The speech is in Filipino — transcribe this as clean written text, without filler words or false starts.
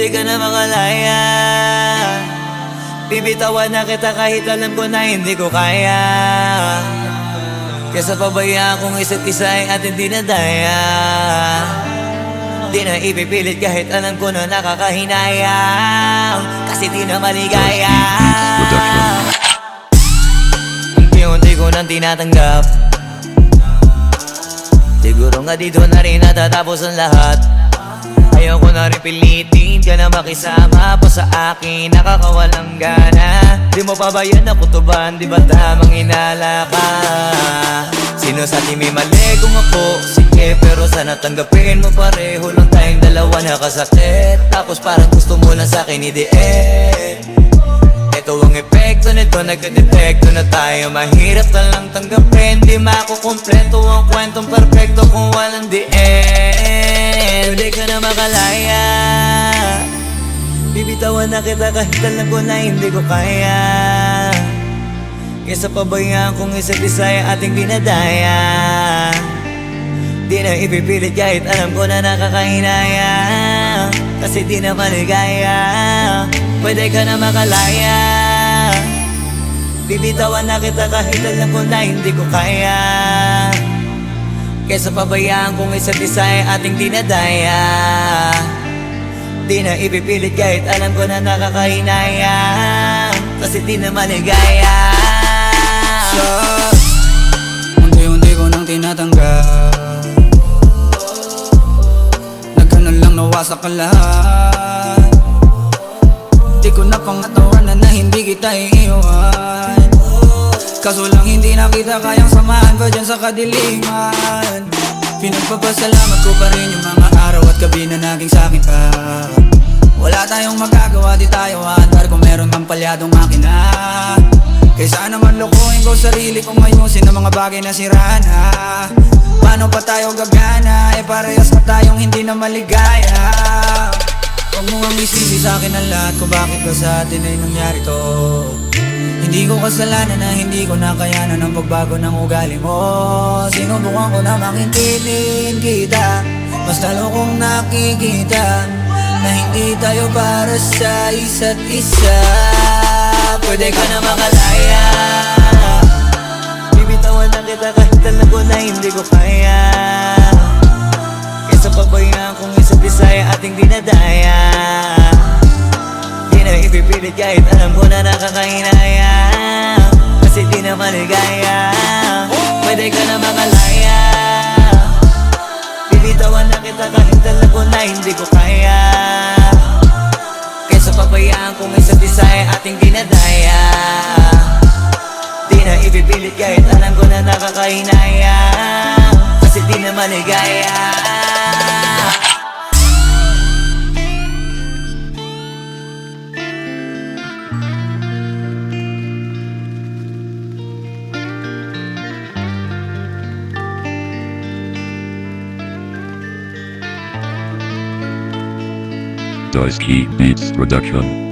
ka na makalaya. Bibitawan na kita kahit alam ko na hindi ko kaya. Kesa pabayaan kong isa't isa ay ating dinadaya. Di na ipipilit kahit alam ko na nakakahinayang, kasi di na maligaya. Unti-unti ko nang tinatanggap. Siguro nga dito na rin natatapos ang lahat. Ayoko na rin pilitin ka na makisama pa sa akin, nakakawalang gana. Di mo pa ba yan nakutuban, di ba tamang inala ka? Sino sa atin may mali kung ako? Sige, pero sana tanggapin mo pareho lang tayong dalawa nakasakit. Tapos parang gusto mo lang sa akin i-di-end. Ito ang epekto nito, nagka-depekto na tayo. Mahirap ka lang tanggapin, di makukumpleto ang kwentong perfecto kung walang the end. Hindi ka na makalaya. Bibitawan na kita kahit alam ko na hindi ko kaya. Kesa pabayaan kung isa't isa ay ating dinadaya. Di na ipipilit kahit alam ko na nakakahinaya, kasi di na maligaya. Pwede ka na makalaya. Bibitawan na kita kahit alam ko na hindi ko kaya. Kesa pabayaan kung isa't isa ay ating dinadaya. Di na ipipilit kahit alam ko na nakakahinaya, kasi di na maligaya. Unti-unti ko nang tinatanggap. Nagkanon lang nawasak ka lahat. Di ko na pangatawanan na hindi kita iiwan. Kaso lang hindi na kita kayang samahan pa dyan sa kadiliman. Pinagpapasalamat ko pa rin yung mga araw at gabi na naging sa'kin ka. Wala tayong magagawa, di tayo aandar kung meron kang palyadong makina. Kaysa naman lokohin ko sarili kong ayusin ang mga bagay na siraan na. Paano pa tayo gagana, eh parehas na tayong hindi na maligaya. Huwag mo ang isisi sa'kin ang lahat kung bakit ba sa atin ay nangyari to. Hindi ko kasalanan na hindi ko nakayanan ang pagbago ng ugali mo. Sinubukan ko na makintilin kita, mas lalo kong nakikita na hindi tayo para sa isa't isa. Pwede ka na makalaya. Bibitawan na kita kahit alam ko na hindi ko kaya. Kesa pabayaan kung isa't isa ay ating dinadaya. Di na ipipilit kahit alam ko na nakakahinaya, kasi di na maligaya. Pwede ka na makalaya. Bibitawan na kita kahit alam ko na hindi ko kaya. Kesa pabayaan kung isa't isa ay ating dinadaya. Di na ipipilit kahit alam ko na nakakahinaya, kasi di na maligaya. Does Key Beats Production.